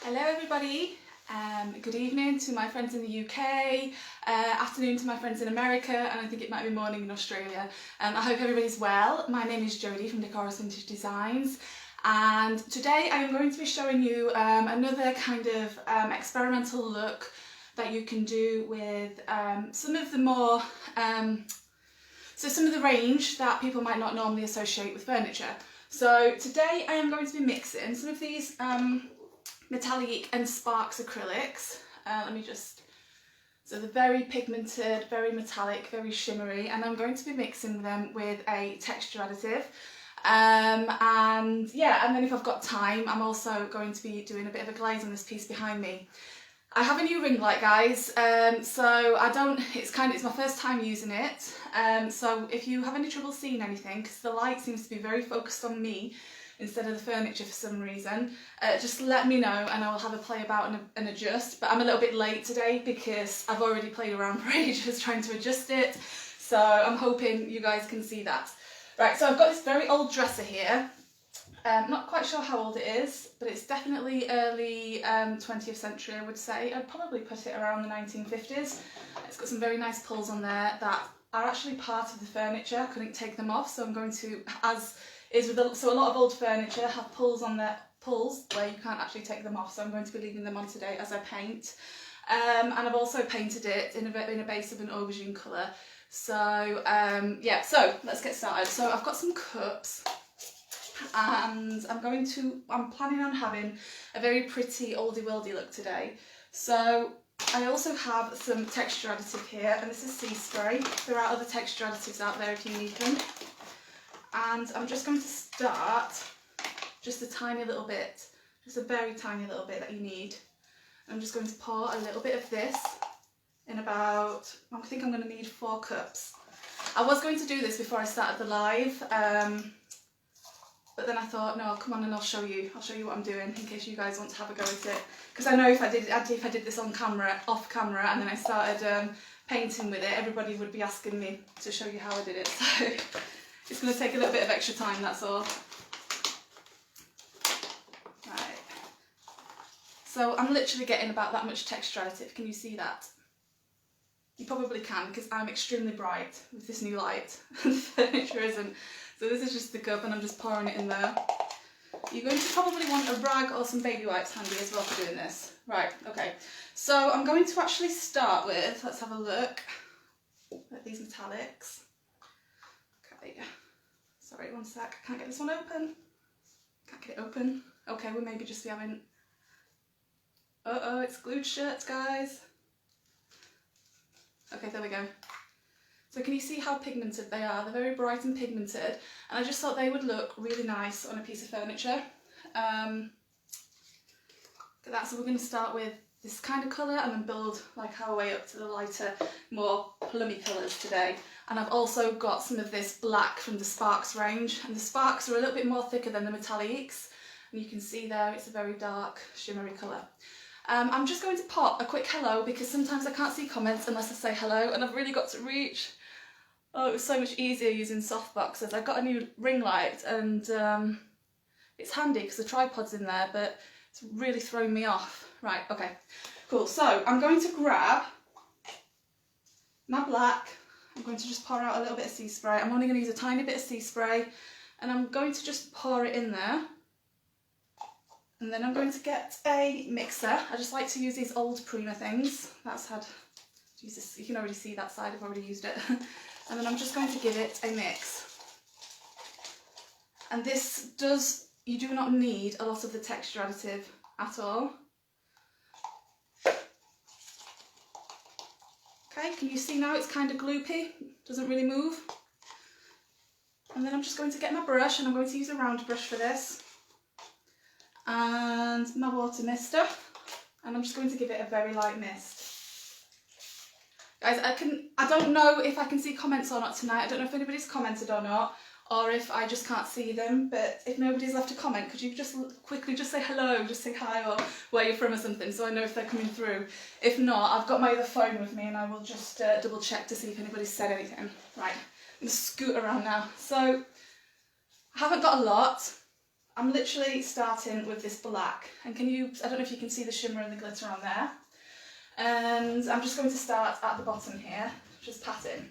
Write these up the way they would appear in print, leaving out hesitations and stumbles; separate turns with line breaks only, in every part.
Hello everybody, good evening to my friends in the UK, afternoon to my friends in America, and I think it might be morning in Australia. I hope everybody's well. My name is Jodie from Decoris Vintage Designs, and today I am going to be showing you another kind of experimental look that you can do with some of the more, some of the range that people might not normally associate with furniture. So today I am going to be mixing some of these Metallique and Sparks acrylics. So they're very pigmented, very metallic, very shimmery, and I'm going to be mixing them with a texture additive. And then if I've got time, I'm also going to be doing a bit of a glaze on this piece behind me. I have a new ring light, guys, so it's my first time using it, so if you have any trouble seeing anything, because the light seems to be very focused on me instead of the furniture for some reason, just let me know and I will have a play about and adjust. But I'm a little bit late today because I've already played around for ages trying to adjust it, so I'm hoping you guys can see that. Right, so I've got this very old dresser here. Not quite sure how old it is, but it's definitely early 20th century, I would say. I'd probably put it around the 1950s. It's got some very nice pulls on there that are actually part of the furniture. I couldn't take them off, so I'm going to, so a lot of old furniture have pulls on their pulls where you can't actually take them off, so I'm going to be leaving them on today as I paint. And I've also painted it in a base of an aubergine colour. So yeah, so let's get started. So I've got some cups, and I'm planning on having a very pretty oldie-worldy look today. So I also have some texture additive here, and this is sea spray. There are other texture additives out there if you need them. And I'm just going to start just a tiny little bit, just a very tiny little bit that you need. I'm just going to pour a little bit of this in about, I think I'm going to need 4 cups. I was going to do this before I started the live, but then I thought, no, come on and I'll show you what I'm doing in case you guys want to have a go at it. Because I know if I did this on camera, off camera, and then I started painting with it, everybody would be asking me to show you how I did it. So it's going to take a little bit of extra time, that's all. Right. So I'm literally getting about that much texture additive. Can you see that? You probably can, because I'm extremely bright with this new light and the furniture isn't. So this is just the cup and I'm just pouring it in there. You're going to probably want a rag or some baby wipes handy as well for doing this. Right, okay. So I'm going to actually start with, let's have a look at these metallics. Okay, sorry, one sec, I can't get this one open. Can't get it open. Okay, we maybe just be having, it's glued shut, guys. Okay, there we go. So can you see how pigmented they are? They're very bright and pigmented, and I just thought they would look really nice on a piece of furniture. So we're going to start with this kind of colour and then build like our way up to the lighter, more plummy colours today. And I've also got some of this black from the Sparks range, and the Sparks are a little bit more thicker than the Metalliques, and you can see there it's a very dark shimmery colour. I'm just going to pop a quick hello because sometimes I can't see comments unless I say hello, and I've really got to reach. Oh, it was so much easier using softboxes. I got a new ring light and it's handy because the tripod's in there, but it's really thrown me off. Right, okay, cool. So I'm going to grab my black. I'm going to just pour out a little bit of sea spray. I'm only going to use a tiny bit of sea spray, and I'm going to just pour it in there. And then I'm going to get a mixer. I just like to use these old Prima things. Jesus, you can already see that side, I've already used it. And then I'm just going to give it a mix. And you do not need a lot of the texture additive at all. Okay, can you see now it's kind of gloopy, doesn't really move. And then I'm just going to get my brush, and I'm going to use a round brush for this. And my water mister, and I'm just going to give it a very light mist. Guys, I don't know if I can see comments or not tonight. I don't know if anybody's commented or not, or if I just can't see them, but if nobody's left a comment, could you just quickly just say hello, just say hi or where you're from or something, so I know if they're coming through. If not, I've got my other phone with me and I will just double check to see if anybody's said anything. Right, I'm going to scoot around now. So, I haven't got a lot. I'm literally starting with this black, and I don't know if you can see the shimmer and the glitter on there. And I'm just going to start at the bottom here, just patting.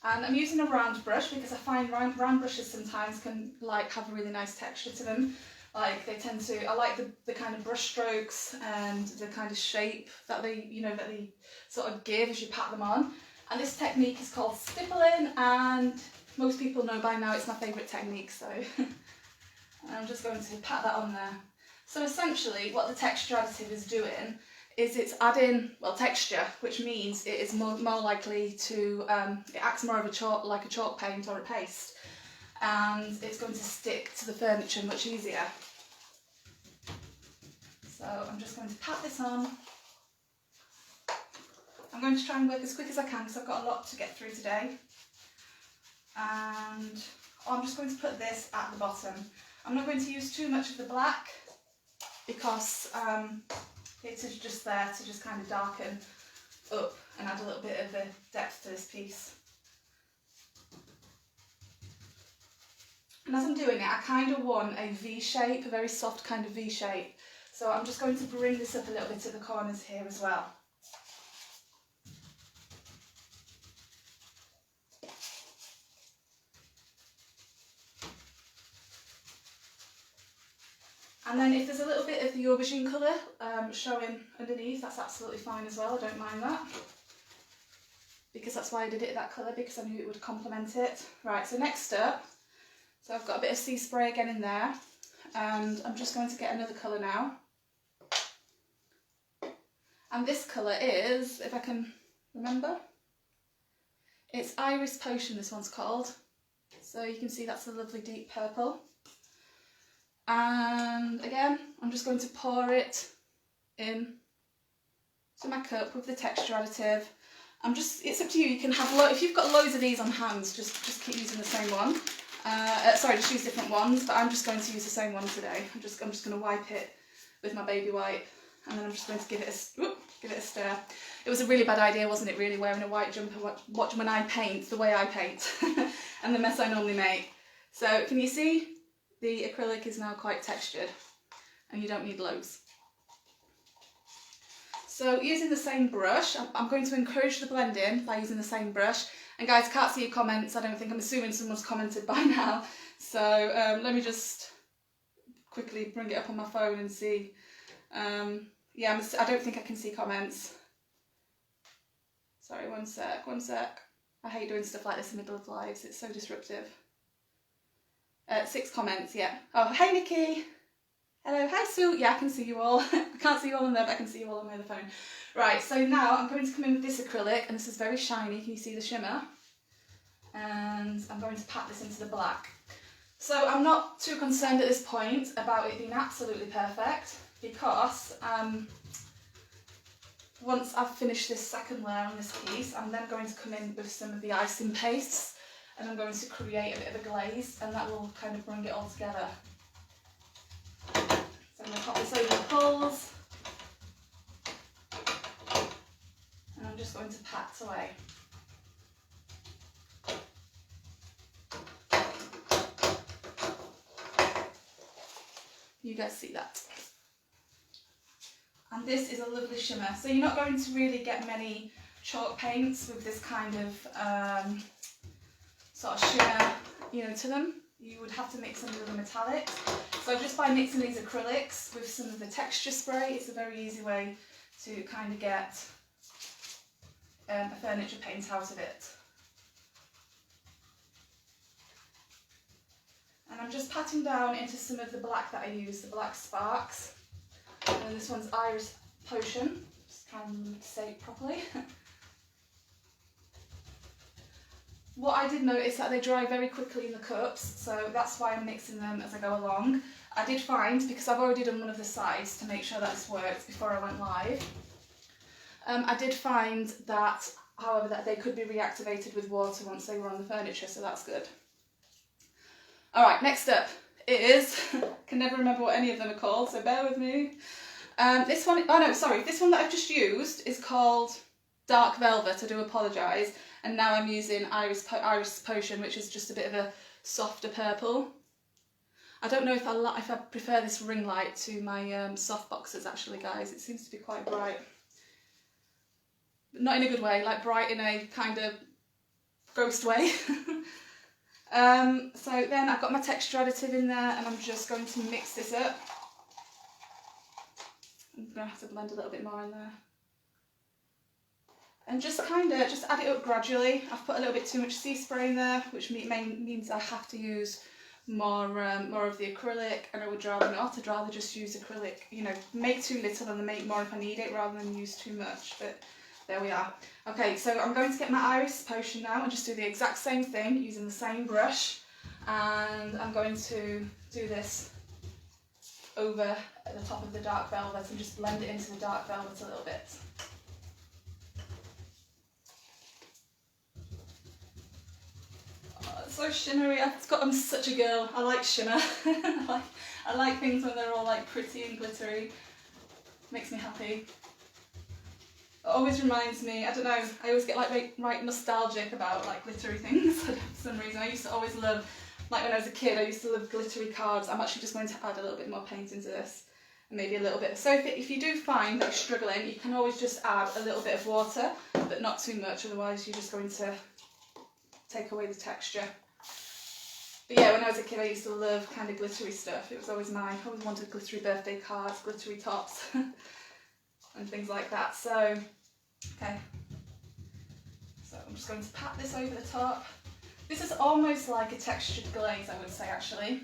And I'm using a round brush because I find round brushes sometimes can like have a really nice texture to them. Like they tend to, I like the kind of brush strokes and the kind of shape that they, that they sort of give as you pat them on. And this technique is called stippling, and most people know by now it's my favourite technique, so I'm just going to pat that on there. So essentially what the texture additive is doing is it's adding, well, texture, which means it is more likely to, it acts more of a chalk, like a chalk paint or a paste, and it's going to stick to the furniture much easier. So I'm just going to pat this on. I'm going to try and work as quick as I can because I've got a lot to get through today. And I'm just going to put this at the bottom. I'm not going to use too much of the black because it is just there to just kind of darken up and add a little bit of the depth to this piece. And as I'm doing it, I kind of want a V shape, a very soft kind of V shape. So I'm just going to bring this up a little bit at the corners here as well. And then if there's a little bit of the aubergine colour showing underneath, that's absolutely fine as well, I don't mind that. Because that's why I did it that colour, because I knew it would complement it. Right, so next up, so I've got a bit of sea spray again in there, and I'm just going to get another colour now. And this colour is, if I can remember, it's Iris Potion, this one's called. So you can see that's a lovely deep purple. And again, I'm just going to pour it in to my cup with the texture additive. It's up to you, you can have, if you've got loads of these on hand, just keep using the same one. Sorry, just use different ones, but I'm just going to use the same one today. I'm just going to wipe it with my baby wipe, and then I'm just going to give it a stir. It was a really bad idea, wasn't it, really, wearing a white jumper watch when I paint the way I paint and the mess I normally make. So can you see? The acrylic is now quite textured, and you don't need loads. So using the same brush, I'm going to encourage the blending by using the same brush. And guys, can't see your comments, I'm assuming someone's commented by now. So let me just quickly bring it up on my phone and see. Yeah, I don't think I can see comments. Sorry, one sec. I hate doing stuff like this in the middle of lives, it's so disruptive. 6 comments, yeah. Oh, hey Nikki. Hello, hi Sue. Yeah, I can see you all. I can't see you all on there, but I can see you all on my other phone. Right, so now I'm going to come in with this acrylic, and this is very shiny. Can you see the shimmer? And I'm going to pat this into the black. So I'm not too concerned at this point about it being absolutely perfect, because once I've finished this second layer on this piece, I'm then going to come in with some of the icing pastes, and I'm going to create a bit of a glaze, and that will kind of bring it all together. So I'm going to pop this over the coals, and I'm just going to pat away. You guys see that? And this is a lovely shimmer. So you're not going to really get many chalk paints with this kind of sort of shimmer, to them. You would have to mix them with the metallics. So just by mixing these acrylics with some of the texture spray, it's a very easy way to kind of get a furniture paint out of it. And I'm just patting down into some of the black that I use, the black sparks. And then this one's Iris Potion, just trying to say it properly. What I did notice that they dry very quickly in the cups, so that's why I'm mixing them as I go along. I did find, because I've already done one of the sides to make sure that this works before I went live, I did find that, however, that they could be reactivated with water once they were on the furniture, so that's good. Alright, next up is, can never remember what any of them are called, so bear with me. This one that I've just used is called Dark Velvet, I do apologise. And now I'm using Iris Potion, which is just a bit of a softer purple. I don't know if I prefer this ring light to my soft boxes actually, guys. It seems to be quite bright. But not in a good way, like bright in a kind of ghost way. So then I've got my texture additive in there and I'm just going to mix this up. I'm going to have to blend a little bit more in there. And just kind of just add it up gradually. I've put a little bit too much sea spray in there, which means I have to use more of the acrylic, and I would rather not. I'd rather just use acrylic, you know, make too little and then make more if I need it rather than use too much. But there we are. Okay, so I'm going to get my iris potion now and just do the exact same thing using the same brush, and I'm going to do this over at the top of the dark velvet and just blend it into the dark velvet a little bit. Oh, it's so shimmery. I'm such a girl. I like shimmer. I like things when they're all like pretty and glittery. Makes me happy. It always reminds me, I don't know, I always get like right nostalgic about like glittery things for some reason. I used to always love, like when I was a kid, I used to love glittery cards. I'm actually just going to add a little bit more paint into this, and maybe a little bit. So if you do find that you're struggling, you can always just add a little bit of water, but not too much, otherwise you're just going to take away the texture. But yeah, when I was a kid, I used to love kind of glittery stuff. It was always mine. I always wanted glittery birthday cards, glittery tops, and things like that. So, okay. So I'm just going to pat this over the top. This is almost like a textured glaze, I would say, actually.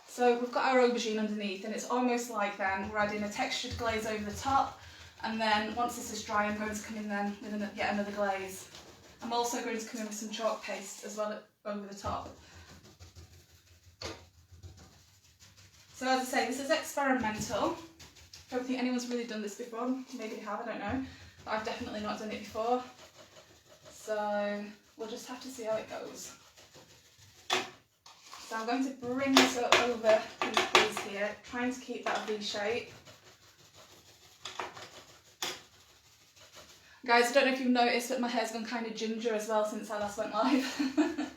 So we've got our aubergine underneath, and it's almost like then we're adding a textured glaze over the top, and then once this is dry, I'm going to come in then with yet another glaze. I'm also going to come in with some chalk paste as well over the top. So as I say, this is experimental. I don't think anyone's really done this before. Maybe they have, I don't know. But I've definitely not done it before. So we'll just have to see how it goes. So I'm going to bring this up over these keys here, trying to keep that V shape. Guys, I don't know if you've noticed, but my hair's gone kind of ginger as well since I last went live.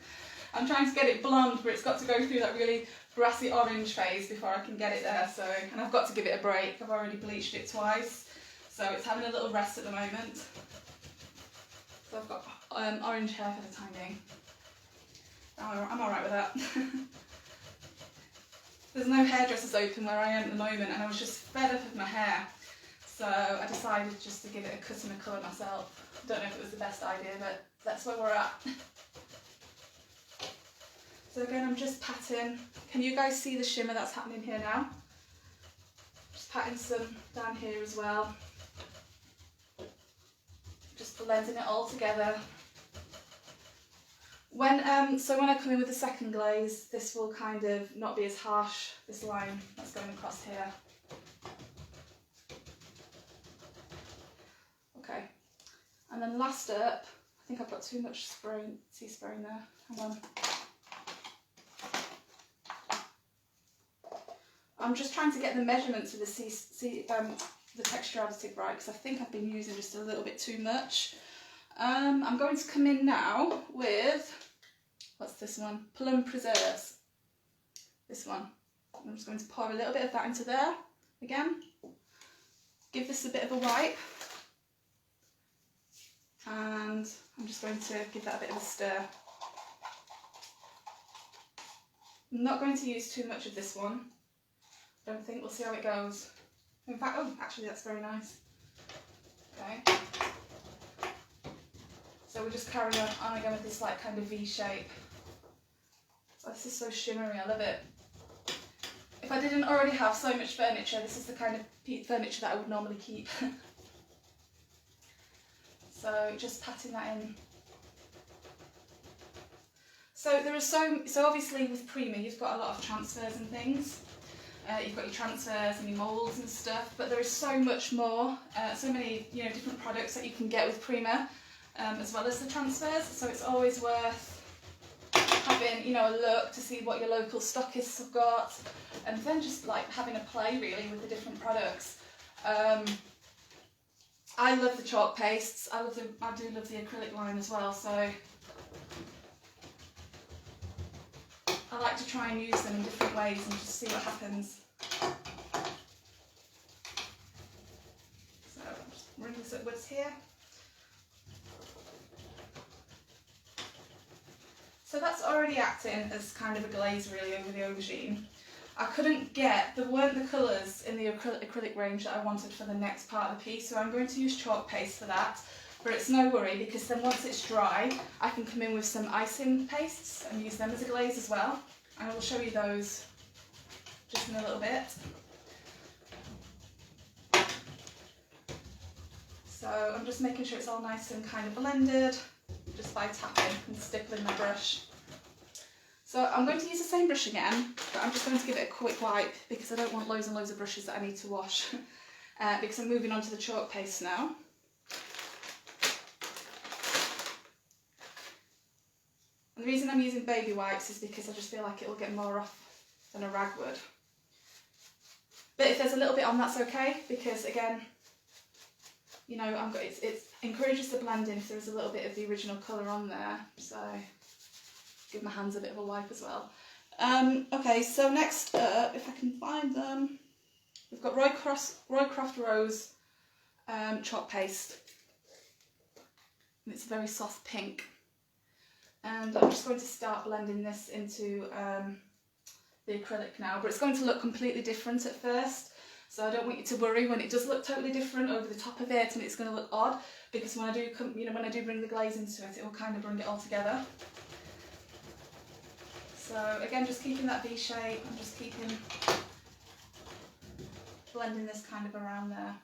I'm trying to get it blonde, but it's got to go through that really brassy orange phase before I can get it there. So, and I've got to give it a break. I've already bleached it twice, so it's having a little rest at the moment. So I've got orange hair for the time being. I'm alright with that. There's no hairdressers open where I am at the moment, and I was just fed up with my hair. So I decided just to give it a cut and a colour myself. Don't know if it was the best idea, but that's where we're at. So again, I'm just patting. Can you guys see the shimmer that's happening here now? Just patting some down here as well. Just blending it all together. So when I come in with the second glaze, this will kind of not be as harsh, this line that's going across here. Okay, and then last up, I think I've got too much sea spray in there. Hang on. I'm just trying to get the measurements of the texture additive right, because I think I've been using just a little bit too much. I'm going to come in now with, what's this one? Plum Preserves. This one. I'm just going to pour a little bit of that into there again. Give this a bit of a wipe. And I'm just going to give that a bit of a stir. I'm not going to use too much of this one. I don't think. We'll see how it goes. In fact, oh, actually that's very nice. Okay. So we'll just carry on again with this like kind of V shape. Oh, this is so shimmery, I love it. If I didn't already have so much furniture, this is the kind of furniture that I would normally keep. So just patting that in. So there are so obviously with Prima you've got a lot of transfers and things. You've got your transfers and your moulds and stuff, but there is so much more, so many different products that you can get with Prima, as well as the transfers. So it's always worth having a look to see what your local stockists have got, and then just like having a play really with the different products. I love the chalk pastes. I do love the acrylic line as well. So I like to try and use them in different ways and just see what happens. So I'm just bring this upwards here. So that's already acting as kind of a glaze really over the aubergine. I couldn't get, there weren't the colours in the acrylic range that I wanted for the next part of the piece, so I'm going to use chalk paste for that. But it's no worry, because then once it's dry, I can come in with some icing pastes and use them as a glaze as well. And I will show you those just in a little bit. So I'm just making sure it's all nice and kind of blended, just by tapping and stippling my brush. So I'm going to use the same brush again, but I'm just going to give it a quick wipe because I don't want loads and loads of brushes that I need to wash because I'm moving on to the chalk paste now. And the reason I'm using baby wipes is because I just feel like it will get more off than a rag would. But if there's a little bit on, that's okay, because again, you know, it encourages the blending if there's a little bit of the original colour on there. So give my hands a bit of a wipe as well. Okay, so next up, if I can find them, we've got Roycroft Rose chalk paste. And it's a very soft pink. And I'm just going to start blending this into the acrylic now, but it's going to look completely different at first. So I don't want you to worry when it does look totally different over the top of it and it's going to look odd, because when I do bring the glaze into it, it will kind of bring it all together. So again, just keeping that V shape and just keeping blending this kind of around there.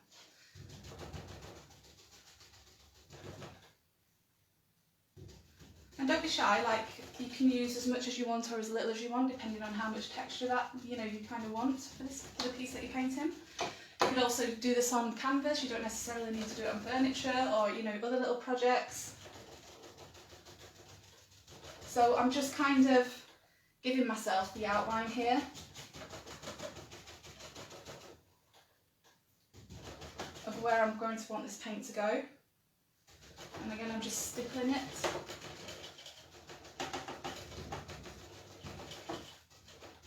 And don't be shy, like you can use as much as you want or as little as you want, depending on how much texture that you kind of want for the piece that you're painting. You could also do this on canvas. You don't necessarily need to do it on furniture or other little projects. So I'm just kind of giving myself the outline here. Of where I'm going to want this paint to go. And again, I'm just stippling it.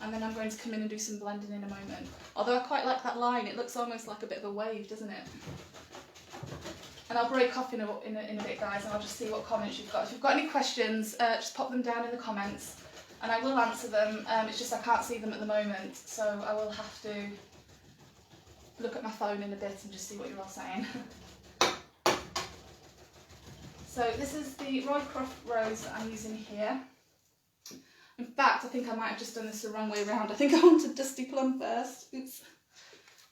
And then I'm going to come in and do some blending in a moment. Although I quite like that line, it looks almost like a bit of a wave, doesn't it? And I'll break off in a bit, guys, and I'll just see what comments you've got. If you've got any questions, just pop them down in the comments, and I will answer them. It's just I can't see them at the moment, so I will have to look at my phone in a bit and just see what you're all saying. So this is the Roycroft Rose that I'm using here. In fact, I think I might have just done this the wrong way around. I think I wanted Dusty Plum first. Oops.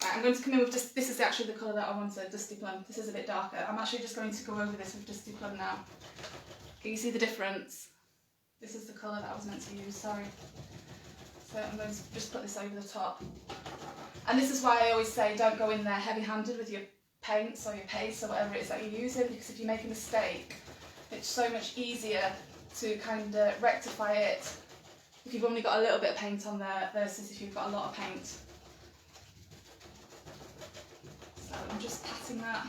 Right, I'm going to come in with just, this is actually the colour that I wanted, Dusty Plum. This is a bit darker. I'm actually just going to go over this with Dusty Plum now. Can you see the difference? This is the colour that I was meant to use, sorry. So I'm going to just put this over the top. And this is why I always say don't go in there heavy-handed with your paints or your paste or whatever it is that you're using, because if you make a mistake, it's so much easier to kind of rectify it if you've only got a little bit of paint on there versus if you've got a lot of paint. So I'm just patting that.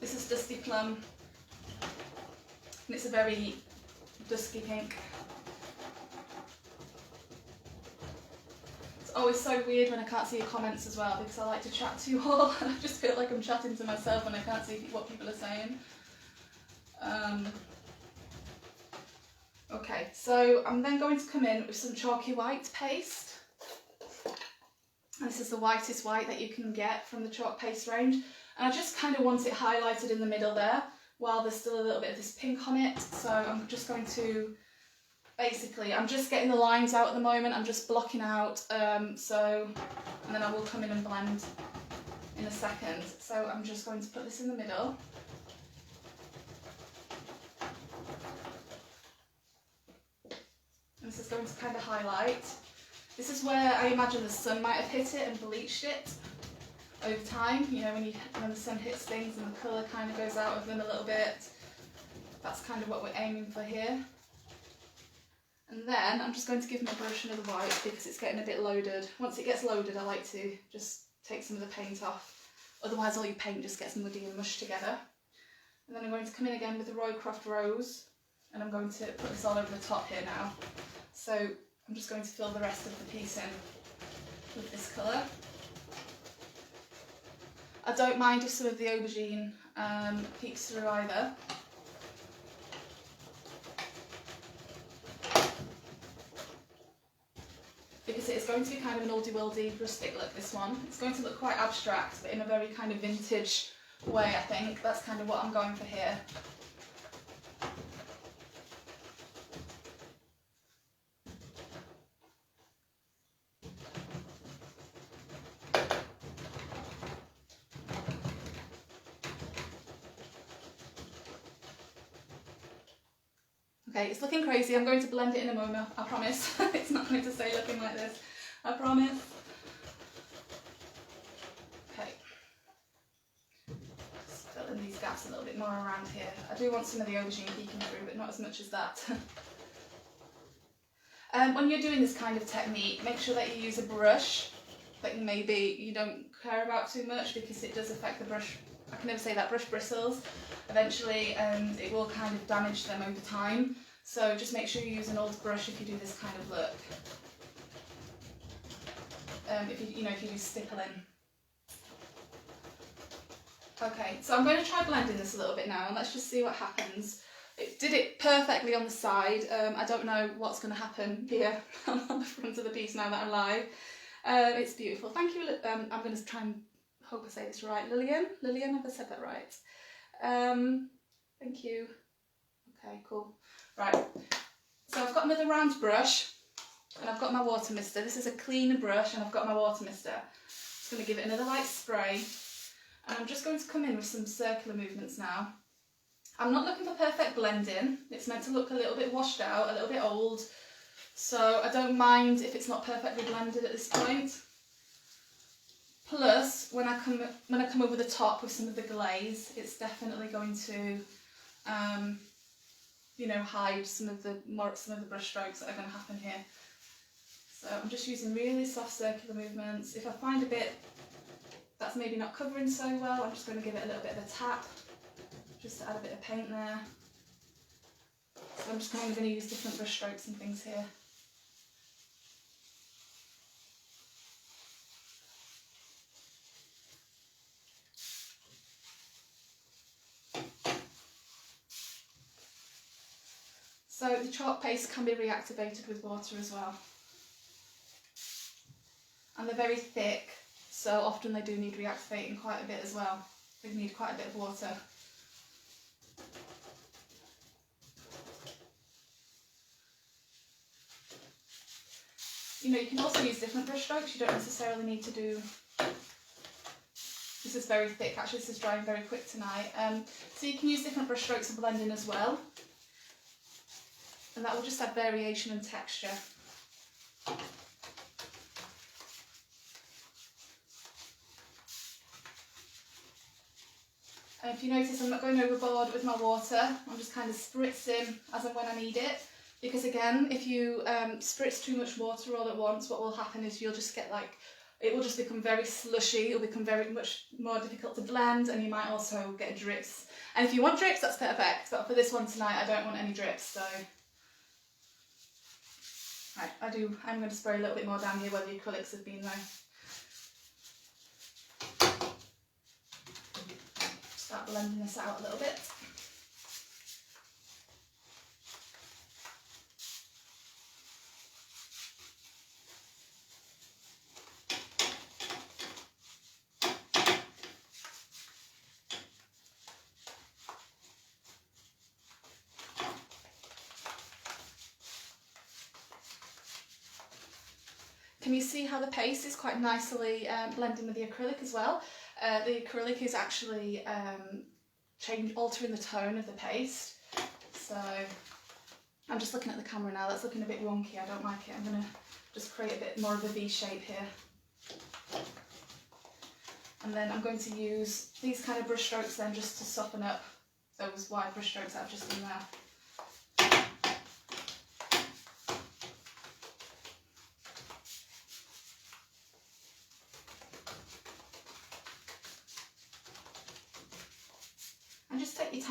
This is Dusty Plum, and it's a very dusky pink. It's always so weird when I can't see your comments as well, because I like to chat to you all and I just feel like I'm chatting to myself and I can't see what people are saying. Okay, so I'm then going to come in with some Chalky White paste. And this is the whitest white that you can get from the chalk paste range. And I just kind of want it highlighted in the middle there, while there's still a little bit of this pink on it. So I'm just going to, basically, I'm just getting the lines out at the moment. I'm just blocking out, and then I will come in and blend in a second. So I'm just going to put this in the middle. And this is going to kind of highlight. This is where I imagine the sun might have hit it and bleached it over time. You know, when the sun hits things and the colour kind of goes out of them a little bit. That's kind of what we're aiming for here. And then I'm just going to give my brush another wipe because it's getting a bit loaded. Once it gets loaded, I like to just take some of the paint off. Otherwise all your paint just gets muddy and mushed together. And then I'm going to come in again with the Roycroft Rose. and I'm going to put this all over the top here now. So I'm just going to fill the rest of the piece in with this colour. I don't mind if some of the aubergine peeks through either. Because it is going to be kind of an oldie-worldy rustic look, this one. It's going to look quite abstract, but in a very kind of vintage way, I think. That's kind of what I'm going for here. Okay, it's looking crazy. I'm going to blend it in a moment, I promise. It's not going to stay looking like this, I promise. Okay. Just fill in these gaps a little bit more around here. I do want some of the aubergine peeking through, but not as much as that. When you're doing this kind of technique, make sure that you use a brush that maybe you don't care about too much, because it does affect the brush. I can never say that, brush bristles eventually, and it will kind of damage them over time. So just make sure you use an old brush if you do this kind of look. If you use stippling. Okay, so I'm going to try blending this a little bit now, and let's just see what happens. It did it perfectly on the side. I don't know what's going to happen here on the front of the piece now that I'm live. It's beautiful. Thank you. I'm going to try and hope I say this right. Lillian, have I said that right? Thank you. Okay, cool. Right, so I've got another round brush, and I've got my water mister. This is a clean brush, and I've got my water mister. Just going to give it another light spray, and I'm just going to come in with some circular movements now. I'm not looking for perfect blending. It's meant to look a little bit washed out, a little bit old, so I don't mind if it's not perfectly blended at this point. Plus, when I come over the top with some of the glaze, it's definitely going to hide some of the brush strokes that are going to happen here. So I'm just using really soft circular movements. If I find a bit that's maybe not covering so well, I'm just going to give it a little bit of a tap, just to add a bit of paint there. So I'm just kind of going to use different brush strokes and things here. So the chalk paste can be reactivated with water as well. And they're very thick, so often they do need reactivating quite a bit as well. They need quite a bit of water. You can also use different brush strokes. You don't necessarily need to do... This is very thick, actually this is drying very quick tonight. So you can use different brush strokes and blending as well. And that will just add variation and texture. And if you notice, I'm not going overboard with my water. I'm just kind of spritzing as and when I need it. Because again, if you spritz too much water all at once, what will happen is you'll just get it will just become very slushy. It'll become very much more difficult to blend, and you might also get drips. And if you want drips, that's perfect. But for this one tonight, I don't want any drips, so... Right, I'm going to spray a little bit more down here where the acrylics have been though. Start blending this out a little bit. Can you see how the paste is quite nicely blending with the acrylic as well? The acrylic is actually altering the tone of the paste. So I'm just looking at the camera now, that's looking a bit wonky, I don't like it. I'm going to just create a bit more of a V shape here. And then I'm going to use these kind of brush strokes then just to soften up those wide brush strokes that I've just done there.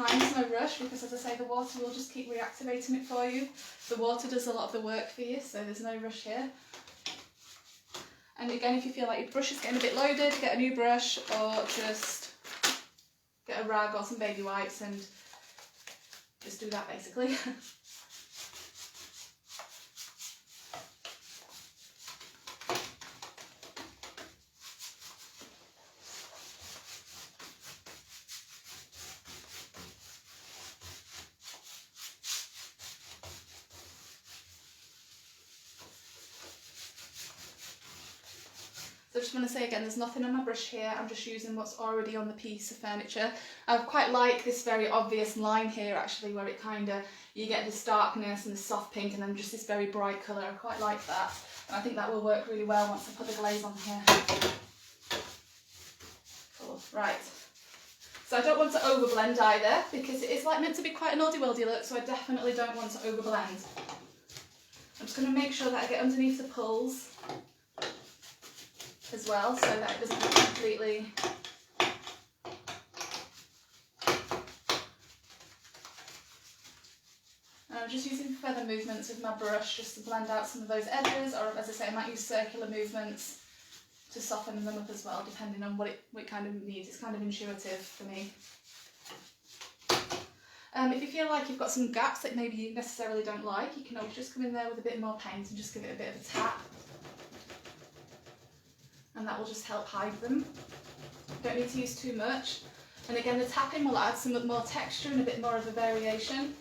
time to my brush because, as I say, the water will just keep reactivating it for you. The water does a lot of the work for you, so there's no rush here. And again, if you feel like your brush is getting a bit loaded, get a new brush or just get a rag or some baby wipes and just do that basically. So I just want to say again, there's nothing on my brush here, I'm just using what's already on the piece of furniture. I quite like this very obvious line here actually, where it kind of, you get this darkness and this soft pink and then just this very bright colour. I quite like that, and I think that will work really well once I put the glaze on here. Cool, right. So I don't want to overblend either, because it is like meant to be quite an oldie-worldy look, so I definitely don't want to overblend. I'm just going to make sure that I get underneath the pulls as well, so that it doesn't completely... And I'm just using feather movements with my brush just to blend out some of those edges, or as I say, I might use circular movements to soften them up as well, depending on what it kind of needs. It's kind of intuitive for me. If you feel like you've got some gaps that maybe you necessarily don't like, you can always just come in there with a bit more paint and just give it a bit of a tap. And that will just help hide them. Don't need to use too much. And again, the tapping will add some more texture and a bit more of a variation.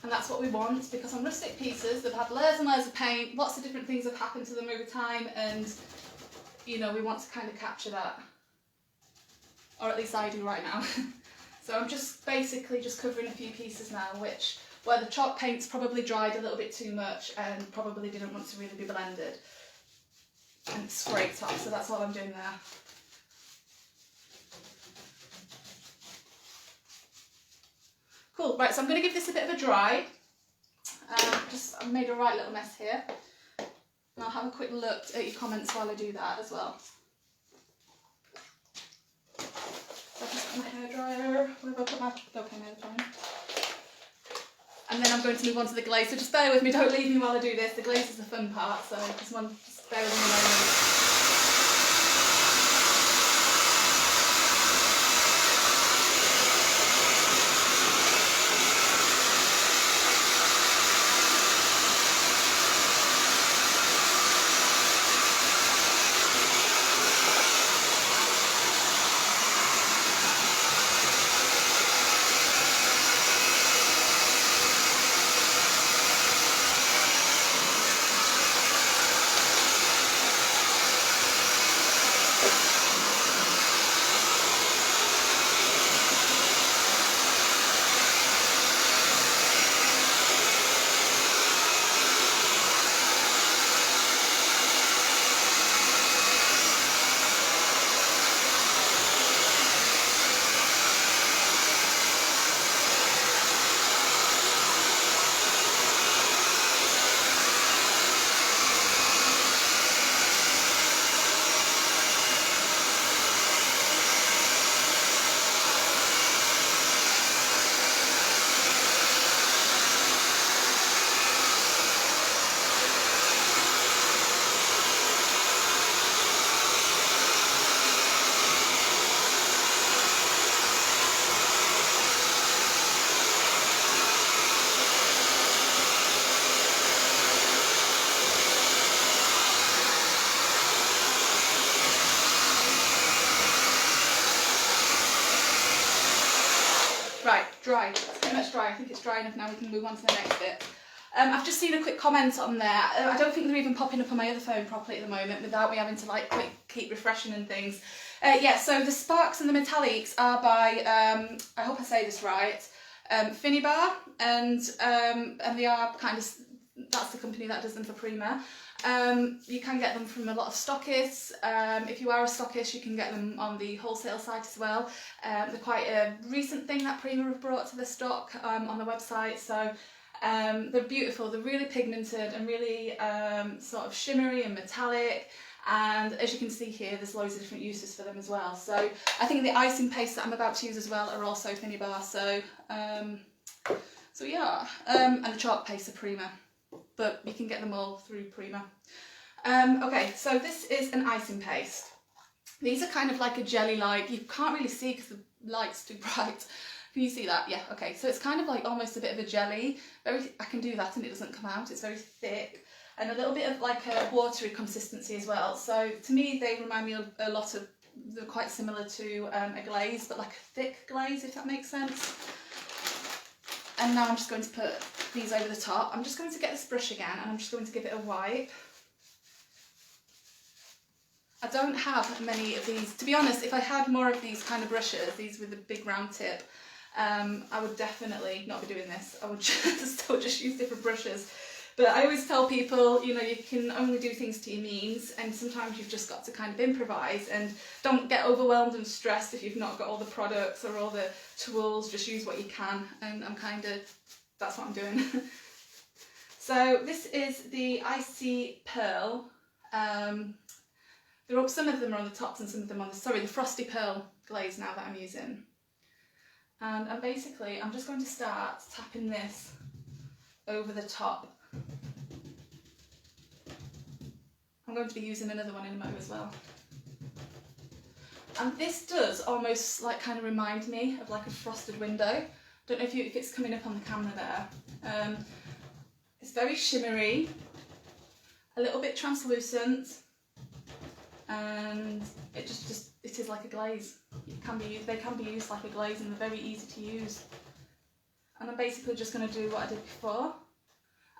And that's what we want, because on rustic pieces, they've had layers and layers of paint, lots of different things have happened to them over time, and you know, we want to kind of capture that. Or at least I do right now. So I'm just basically just covering a few pieces now, where the chalk paint's probably dried a little bit too much and probably didn't want to really be blended and scraped off, so that's what I'm doing there. Cool, right, so I'm going to give this a bit of a dry. I've made a right little mess here. And I'll have a quick look at your comments while I do that as well. So I've just got my hairdryer. Where have I put my... Okay, no, fine. And then I'm going to move on to the glaze, so just bear with me, don't leave me while I do this. The glaze is the fun part, so just bear with me a moment. Right, dry. That's pretty much dry. I think it's dry enough now. We can move on to the next bit. I've just seen a quick comment on there. I don't think they're even popping up on my other phone properly at the moment without me having to like keep refreshing and things. Yeah, so the sparks and the metallics are by, I hope I say this right, Finibar, and they are kind of, that's the company that does them for Prima. You can get them from a lot of stockists. If you are a stockist, you can get them on the wholesale site as well. They're quite a recent thing that Prima have brought to the stock on the website, so they're beautiful. They're really pigmented and really sort of shimmery and metallic, And as you can see here, there's loads of different uses for them as well. So I think the icing paste that I'm about to use as well are also thinny bar. So yeah, and the chalk paste are Prima, but you can get them all through Prima. Okay, so this is an icing paste. These are kind of like a jelly-like. You can't really see because the light's too bright. Can you see that? Yeah, okay. So it's kind of like almost a bit of a jelly. I can do that and it doesn't come out. It's very thick and a little bit of like a watery consistency as well. So to me, they remind me of a lot of, they're quite similar to a glaze, but like a thick glaze, if that makes sense. And now I'm just going to put these over the top. I'm just going to get this brush again and I'm just going to give it a wipe. I don't have many of these. To be honest, if I had more of these kind of brushes, these with a big round tip, I would definitely not be doing this. I would just use different brushes. But I always tell people, you know, you can only do things to your means, and sometimes you've just got to kind of improvise, and don't get overwhelmed and stressed if you've not got all the products or all the tools. Just use what you can, and that's what I'm doing. So this is the Icy Pearl. Some of them are on the tops and some of them on the Frosty Pearl glaze now that I'm using. And I'm just going to start tapping this over the top. I'm going to be using another one in a moment as well. And this does almost like kind of remind me of like a frosted window. Don't know if it's coming up on the camera there. It's very shimmery, a little bit translucent, and it is like a glaze. They can be used like a glaze, and they're very easy to use. And I'm basically just going to do what I did before,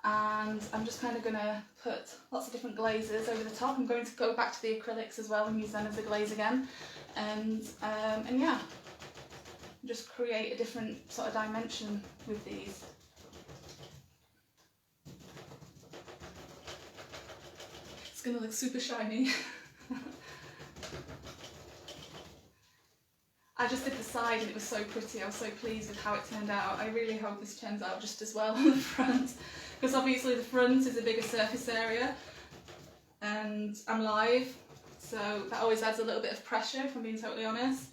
and I'm just kind of going to put lots of different glazes over the top. I'm going to go back to the acrylics as well and use them as a glaze again, and yeah, just create a different sort of dimension with these. It's going to look super shiny. I just did the side and it was so pretty. I was so pleased with how it turned out. I really hope this turns out just as well on the front, because obviously the front is a bigger surface area and I'm live, so that always adds a little bit of pressure, if I'm being totally honest,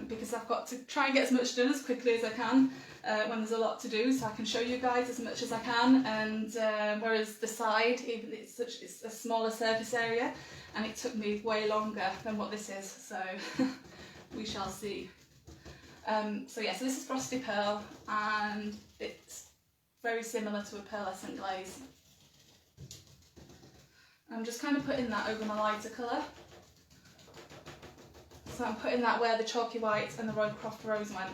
because I've got to try and get as much done as quickly as I can when there's a lot to do, so I can show you guys as much as I can. And whereas the side, even it's a smaller surface area, and it took me way longer than what this is, so we shall see. So this is Frosty Pearl, and it's very similar to a pearlescent glaze. I'm just kind of putting that over my lighter colour. So I'm putting that where the Chalky White and the Roycroft Rose went.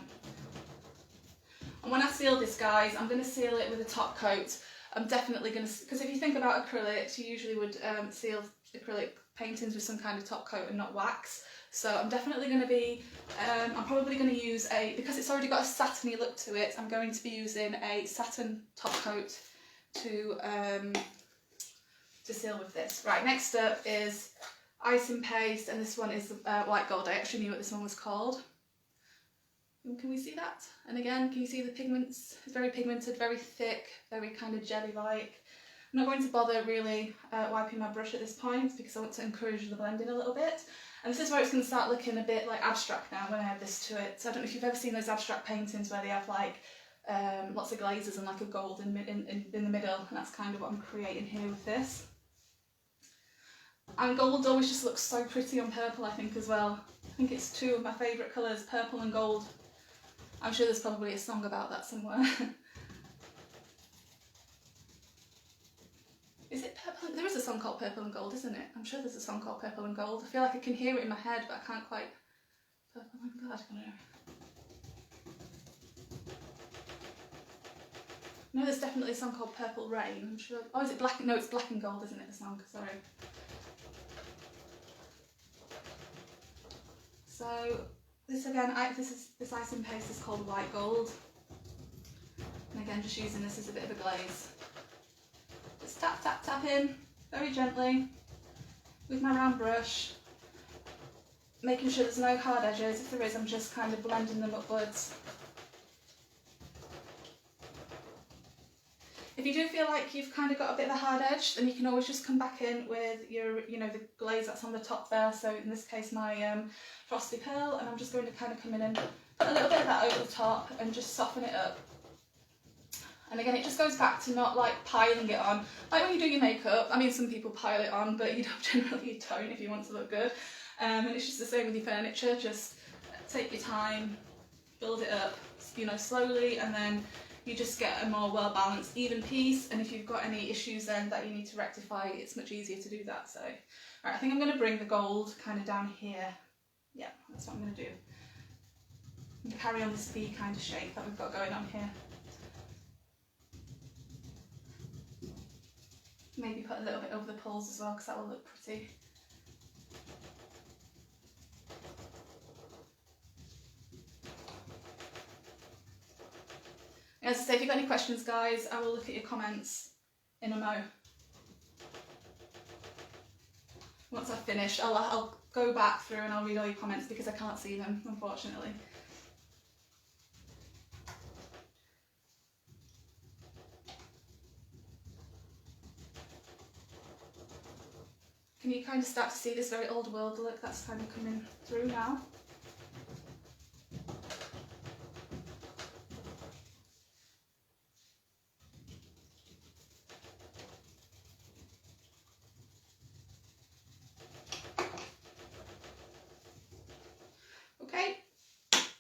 And when I seal this, guys, I'm going to seal it with a top coat. I'm definitely going to, because if you think about acrylics, you usually would seal acrylic paintings with some kind of top coat and not wax. So I'm definitely going to be, I'm probably going to use because it's already got a satiny look to it, I'm going to be using a satin top coat to seal with this. Right, next up is Icing Paste, and this one is white gold. I actually knew what this one was called. Can we see that? And again, can you see the pigments? It's very pigmented, very thick, very kind of jelly-like. I'm not going to bother really wiping my brush at this point because I want to encourage the blending a little bit. And this is where it's going to start looking a bit like abstract now when I add this to it. So I don't know if you've ever seen those abstract paintings where they have like lots of glazes and like a gold in the middle, and that's kind of what I'm creating here with this. And gold always just looks so pretty on purple, I think, as well. I think it's two of my favourite colours, purple and gold. I'm sure there's probably a song about that somewhere. Is it Purple? There is a song called Purple and Gold, isn't it? I'm sure there's a song called Purple and Gold. I feel like I can hear it in my head, but I can't quite. Purple and Gold, I don't know. No, there's definitely a song called Purple Rain, I'm sure. Oh, is it Black? No, it's Black and Gold, isn't it, the song? Sorry. So, this again, this icing paste is called White Gold. And again, just using this as a bit of a glaze. Just tap, tap, tap in, very gently, with my round brush, making sure there's no hard edges. If there is, I'm just kind of blending them upwards. If you do feel like you've kind of got a bit of a hard edge, then you can always just come back in with your, you know, the glaze that's on the top there. So in this case, my Frosty Pearl, and I'm just going to kind of come in and put a little bit of that over the top and just soften it up. And again, it just goes back to not like piling it on. Like when you do your makeup, I mean, some people pile it on, but you generally don't if you want to look good. And it's just the same with your furniture. Just take your time, build it up, you know, slowly, and then you just get a more well-balanced, even piece. And if you've got any issues then that you need to rectify, it's much easier to do that. So, right, I think I'm going to bring the gold kind of down here. Yeah, that's what I'm going to do. And carry on this V kind of shape that we've got going on here. Maybe put a little bit over the pulls as well, because that will look pretty. As I say, if you've got any questions, guys, I will look at your comments in a mo. Once I've finished, I'll go back through and I'll read all your comments because I can't see them, unfortunately. Can you kind of start to see this very old world look that's kind of coming through now?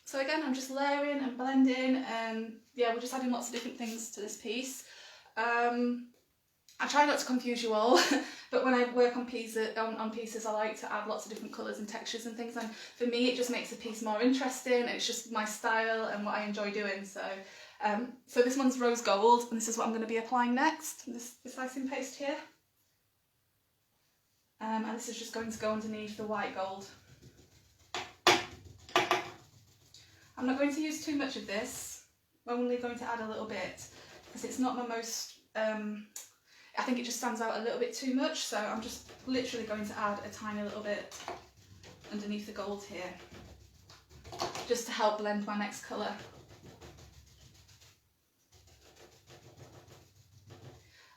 So again, I'm just layering and blending, and yeah, we're just adding lots of different things to this piece. I try not to confuse you all, but when I work on pieces, I like to add lots of different colours and textures and things, and for me it just makes a piece more interesting, and it's just my style and what I enjoy doing. So so this one's rose gold, and this is what I'm going to be applying next, this icing paste here. And this is just going to go underneath the white gold. I'm not going to use too much of this, I'm only going to add a little bit, because it's not my most, I think it just stands out a little bit too much, so I'm just literally going to add a tiny little bit underneath the gold here, just to help blend my next colour.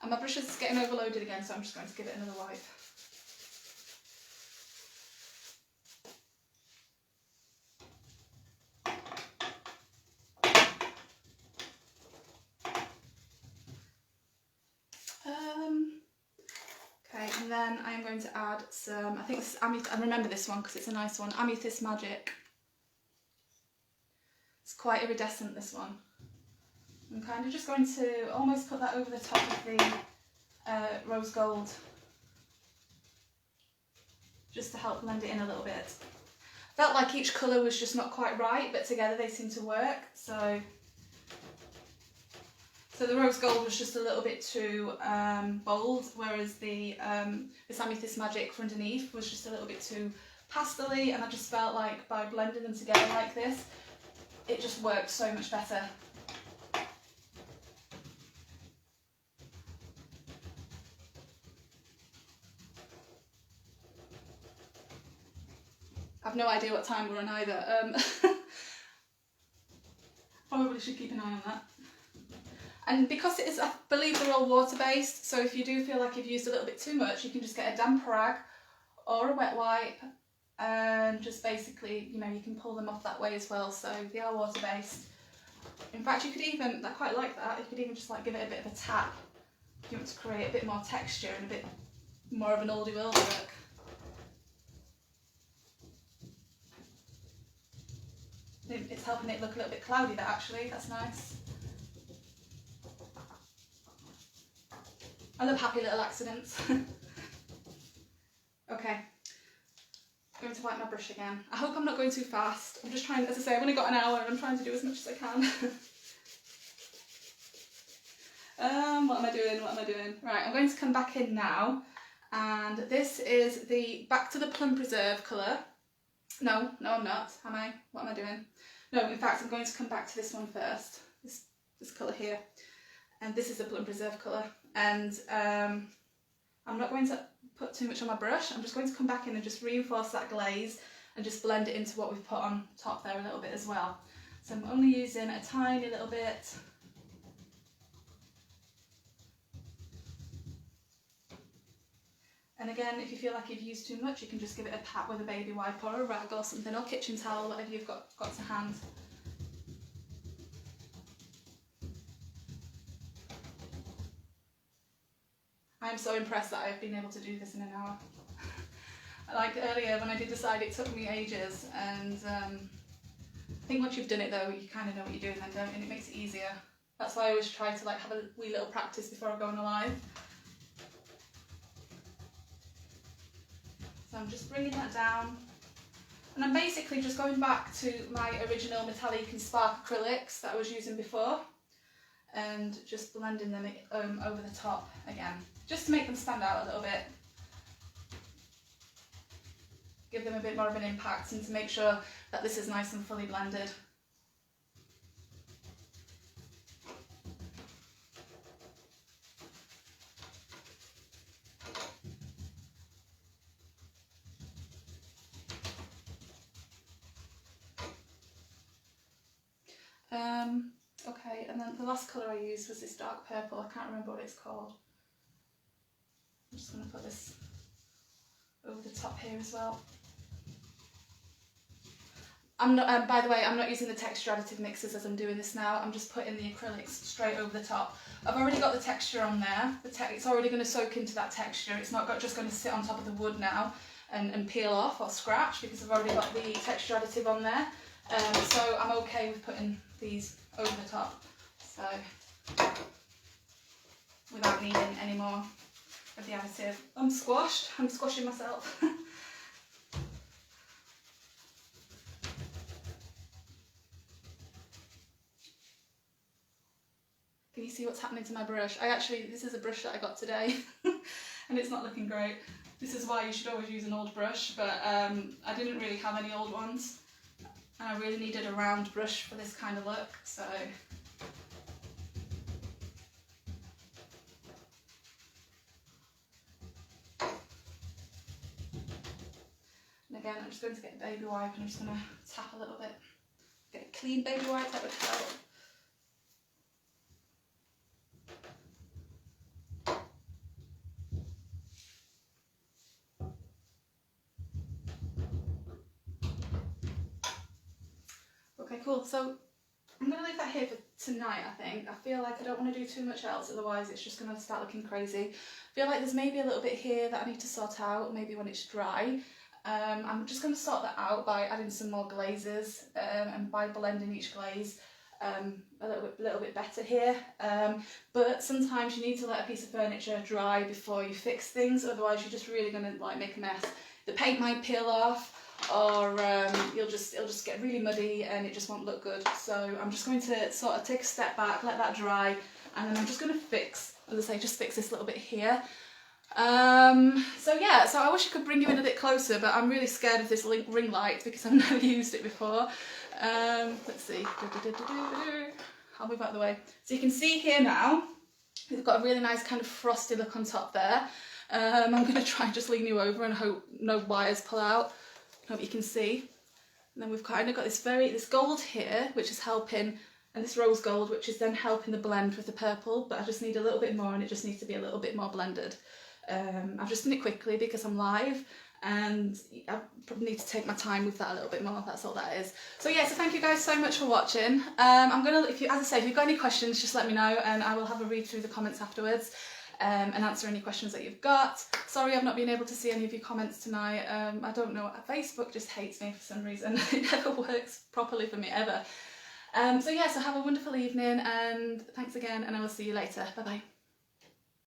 And my brush is getting overloaded again, so I'm just going to give it another wipe. And then I am going to add some, I think this is Amethyst, I remember this one because it's a nice one, Amethyst Magic. It's quite iridescent, this one. I'm kind of just going to almost put that over the top of the rose gold, just to help blend it in a little bit. Felt like each colour was just not quite right, but together they seem to work, so the rose gold was just a little bit too bold, whereas the this Amethyst Magic for underneath was just a little bit too pastel-y, and I just felt like by blending them together like this, it just worked so much better. I've no idea what time we're on either. Probably should keep an eye on that. And because it is, I believe they're all water-based, so if you do feel like you've used a little bit too much, you can just get a damp rag or a wet wipe and just basically, you know, you can pull them off that way as well. So they are water-based. In fact, you could even, I quite like that, you could even just like give it a bit of a tap if you want to create a bit more texture and a bit more of an oldie world look. It's helping it look a little bit cloudy, that actually, that's nice. I love happy little accidents. Okay, I'm going to wipe my brush again. I hope I'm not going too fast. I'm just trying, as I say, I've only got an hour and I'm trying to do as much as I can. What am I doing? What am I doing? Right, I'm going to come back in now, and this is the back to the Plum Preserve colour. No, I'm not, am I? What am I doing? No, in fact, I'm going to come back to this one first, this colour here. And this is the Plum Preserve colour. And I'm not going to put too much on my brush, I'm just going to come back in and just reinforce that glaze and just blend it into what we've put on top there a little bit as well. So I'm only using a tiny little bit. And again, if you feel like you've used too much, you can just give it a pat with a baby wipe or a rag or something, or kitchen towel, whatever you've got to hand. I'm so impressed that I've been able to do this in an hour. Like earlier when I did decide, it took me ages, and I think once you've done it though, you kind of know what you're doing then, don't you? And it makes it easier. That's why I always try to like have a wee little practice before I go on a live. So I'm just bringing that down, and I'm basically just going back to my original Metallique and Spark acrylics that I was using before, and just blending them over the top again, just to make them stand out a little bit. Give them a bit more of an impact, and to make sure that this is nice and fully blended. Okay, and then the last colour I used was this dark purple. I can't remember what it's called. I'm just going to put this over the top here as well. I'm not, by the way, I'm not using the texture additive mixers as I'm doing this now. I'm just putting the acrylics straight over the top. I've already got the texture on there. It's already going to soak into that texture. It's not just going to sit on top of the wood now and peel off or scratch, because I've already got the texture additive on there. So I'm okay with putting these over the top. So without needing any more of the additive. I'm squashed. I'm squashing myself. Can you see what's happening to my brush? This is a brush that I got today and it's not looking great. This is why you should always use an old brush, but I didn't really have any old ones, and I really needed a round brush for this kind of look, so. And again, I'm just going to get a baby wipe and I'm just going to tap a little bit. Get a clean baby wipe, that would help. Okay, cool. So I'm going to leave that here for tonight, I think. I feel like I don't want to do too much else, otherwise it's just going to start looking crazy. I feel like there's maybe a little bit here that I need to sort out, maybe when it's dry. I'm just going to sort that out by adding some more glazes and by blending each glaze a little bit better here. But sometimes you need to let a piece of furniture dry before you fix things, otherwise you're just really going to like make a mess. The paint might peel off, or it'll just get really muddy and it just won't look good. So I'm just going to sort of take a step back, let that dry, and then I'm just going to fix, as I say, just fix this little bit here. So yeah, so I wish I could bring you in a bit closer, but I'm really scared of this ring light because I've never used it before. Let's see. I'll move out of the way. So you can see here now, we've got a really nice kind of frosty look on top there. I'm going to try and just lean you over and hope no wires pull out. Hope you can see. And then we've kind of got this gold here, which is helping, and this rose gold, which is then helping the blend with the purple, but I just need a little bit more, and it just needs to be a little bit more blended. I've just done it quickly because I'm live, and I probably need to take my time with that a little bit more. That's all that is. So yeah, so thank you guys so much for watching. I'm gonna, as I say, if you've got any questions, just let me know, and I will have a read through the comments afterwards. And answer any questions that you've got. Sorry I've not been able to see any of your comments tonight. I don't know, Facebook just hates me for some reason. It never works properly for me ever. So yeah, so have a wonderful evening, and thanks again, and I will see you later. Bye bye.